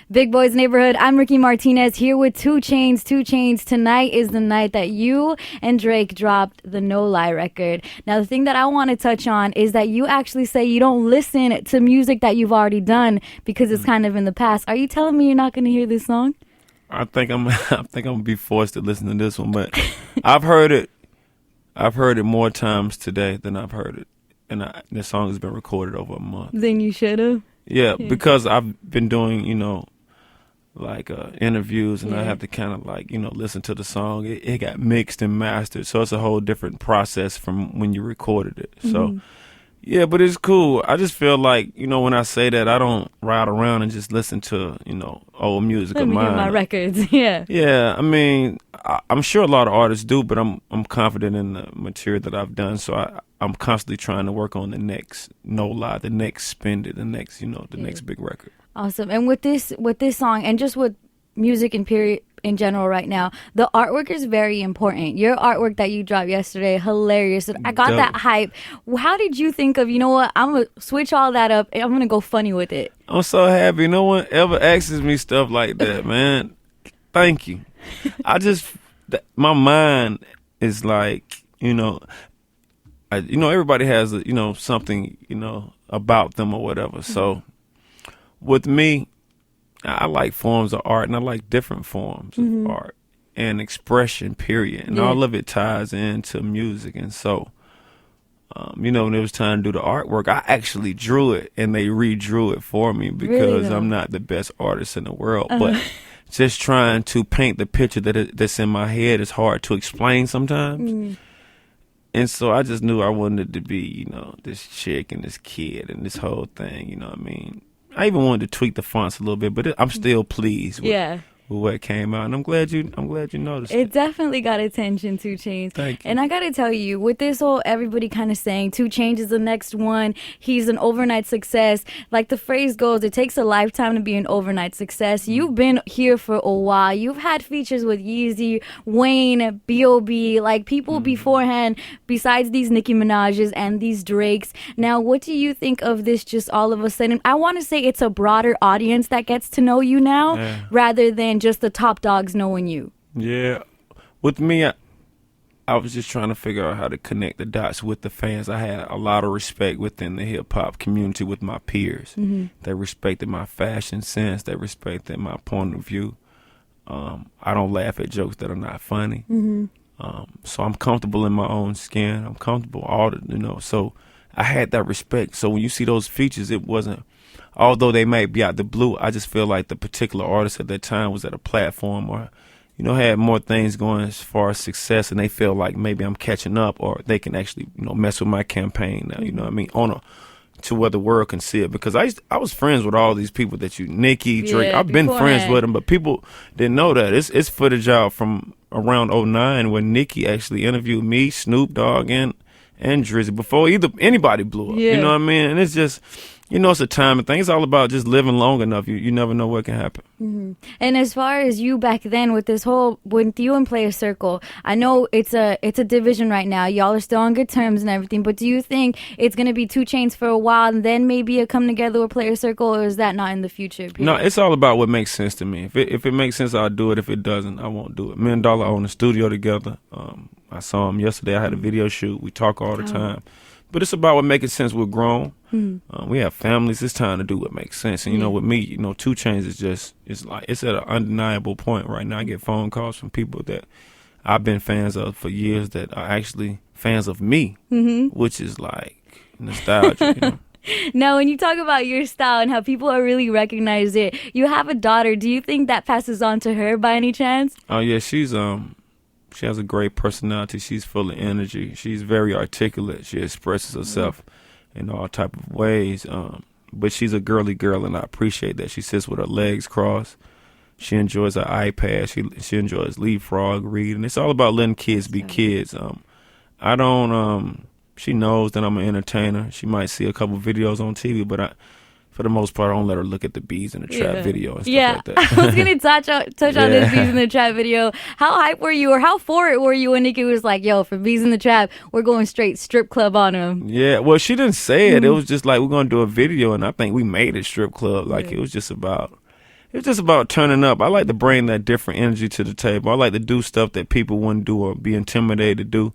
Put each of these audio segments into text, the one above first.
Big Boys Neighborhood. I'm Ricky Martinez here with 2 Chainz. 2 Chainz, tonight is the night that you and Drake dropped the No Lie record. Now, the thing that I want to touch on is that you actually say you don't listen to music that you've already done because it's kind of in the past. Are you telling me you're not going to hear this song? I think I'm gonna be forced to listen to this one, but I've heard it more times today than I've heard it, and this song has been recorded over a month. Then you should have. Yeah, because I've been doing, interviews, and I have to kind of listen to the song. It got mixed and mastered, so it's a whole different process from when you recorded it. So, yeah, but it's cool. I just feel like, when I say that, I don't ride around and just listen to, old music of mine. Let me hear my records, yeah. Yeah, I mean, I'm sure a lot of artists do, but I'm confident in the material that I've done, so I'm constantly trying to work on the next No Lie, the next Spend It, the next, the next big record. Awesome. And with this song, and just with music in general right now, the artwork is very important. Your artwork that you dropped yesterday, hilarious. I got that hype. How did you think of, I'm going to switch all that up and I'm going to go funny with it? I'm so happy. No one ever asks me stuff like that, man. Thank you. My mind is like, everybody has, something, about them or whatever. So with me, I like forms of art, and I like different forms of art and expression, period. And all of it ties into music. And so, when it was time to do the artwork, I actually drew it, and they redrew it for me because I'm not the best artist in the world. But just trying to paint the picture that's in my head is hard to explain sometimes. And so I just knew I wanted it to be, this chick and this kid and this whole thing, you know what I mean? I even wanted to tweak the fonts a little bit, but I'm still pleased with what came out, and I'm glad you noticed it. It definitely got attention, 2 Chainz. Thank you. And I gotta tell you, with this whole everybody kind of saying 2 Chainz is the next one, he's an overnight success. Like the phrase goes, it takes a lifetime to be an overnight success. You've been here for a while. You've had features with Yeezy, Wayne, B.O.B., like people beforehand, besides these Nicki Minaj's and these Drakes. Now, what do you think of this just all of a sudden? I want to say it's a broader audience that gets to know you now rather than just the top dogs knowing you. Yeah. With me, I was just trying to figure out how to connect the dots with the fans. I had a lot of respect within the hip-hop community with my peers. They respected my fashion sense. They respected my point of view. I don't laugh at jokes that are not funny. So I'm comfortable in my own skin. I'm comfortable, so I had that respect. So when you see those features, it wasn't, although they might be out the blue, I just feel like the particular artist at that time was at a platform or, had more things going as far as success, and they feel like maybe I'm catching up, or they can actually, mess with my campaign now, you know what I mean, to where the world can see it. Because I was friends with all these people that NICKI, Drake, I've been friends with them, but people didn't know that. It's footage out from around 2009 when NICKI actually interviewed me, Snoop Dogg, and Drizzy before anybody blew up. You know what I mean? And it's just, it's a timing thing. It's all about just living long enough. You never know what can happen. And as far as you back then with you and Player Circle, I know it's a division right now. Y'all are still on good terms and everything, but do you think it's going to be 2 Chainz for a while and then maybe a come together with Player Circle, or is that not in the future? Period? No, it's all about what makes sense to me. If it makes sense, I'll do it. If it doesn't, I won't do it. Me and Dollar own a studio together. I saw him yesterday. I had a video shoot. We talk all the time. But it's about what makes sense. We're grown. We have families. It's time to do what makes sense. And, with me, 2 Chainz is just, it's at an undeniable point right now. I get phone calls from people that I've been fans of for years that are actually fans of me, which is like nostalgia, Now, when you talk about your style and how people are really recognize it, you have a daughter. Do you think that passes on to her by any chance? Oh, yeah. She has a great personality. She's full of energy. She's very articulate. She expresses herself in all type of ways. But she's a girly girl, and I appreciate that. She sits with her legs crossed. She enjoys her iPad. She enjoys leapfrog reading. It's all about letting kids be kids. She knows that I'm an entertainer. She might see a couple videos on TV, but for the most part, I don't let her look at the Bees in the Trap video and stuff like that. I was going to touch on this Bees in the Trap video. How hype were you, or how for it were you when NICKI was like, yo, for Bees in the Trap, we're going straight strip club on him? Yeah, well, she didn't say it. It was just like, we're going to do a video, and I think we made it strip club. Like, it was just about it's just about turning up. I like to bring that different energy to the table. I like to do stuff that people wouldn't do or be intimidated to do.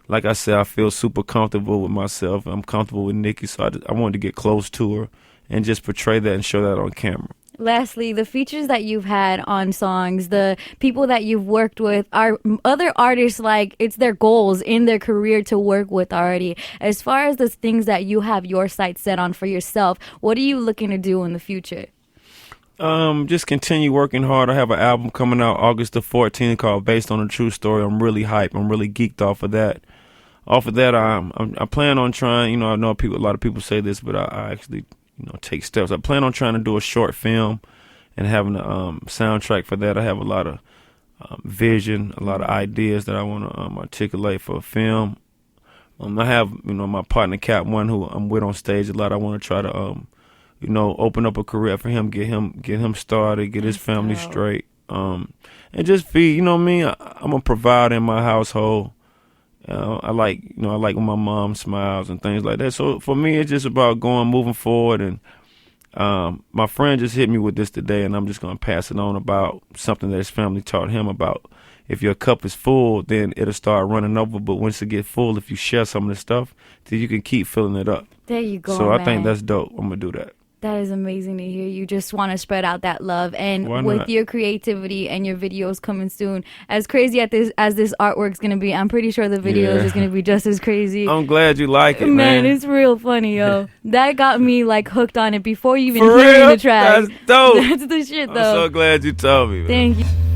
Like I said, I feel super comfortable with myself. I'm comfortable with Nicki, so I wanted to get close to her and just portray that and show that on camera. Lastly, the features that you've had on songs, the people that you've worked with, are other artists like it's their goals in their career to work with already. As far as the things that you have your sights set on for yourself, what are you looking to do in the future? Just continue working hard. I have an album coming out August the 14th called Based on a True Story. I'm really hyped. I'm really geeked off of that. Off of that, I plan on trying, you know, I know a lot of people say this, but I actually, you know, take steps. I plan on trying to do a short film and having a soundtrack for that. I have a lot of vision, a lot of ideas that I want to articulate for a film. I have, you know, my partner Cap One, who I'm with on stage a lot. I want to try to, you know, open up a career for him, get him started, get his family straight, and just feed. You know what I mean? I'm a provider in my household. I like when my mom smiles and things like that. So for me, it's just about moving forward. And my friend just hit me with this today, and I'm just gonna pass it on about something that his family taught him about. If your cup is full, then it'll start running over. But once it gets full, if you share some of the stuff, then you can keep filling it up. There you go. So man. I think that's dope. I'm gonna do that. That is amazing to hear. You just want to spread out that love. And with your creativity and your videos coming soon, as crazy as this artwork's going to be, I'm pretty sure the videos is going to be just as crazy. I'm glad you like it, man. It's real funny, yo. That got me, like, hooked on it before you even For hearing real? the track. That's dope. That's the shit, though. I'm so glad you told me, man. Thank you.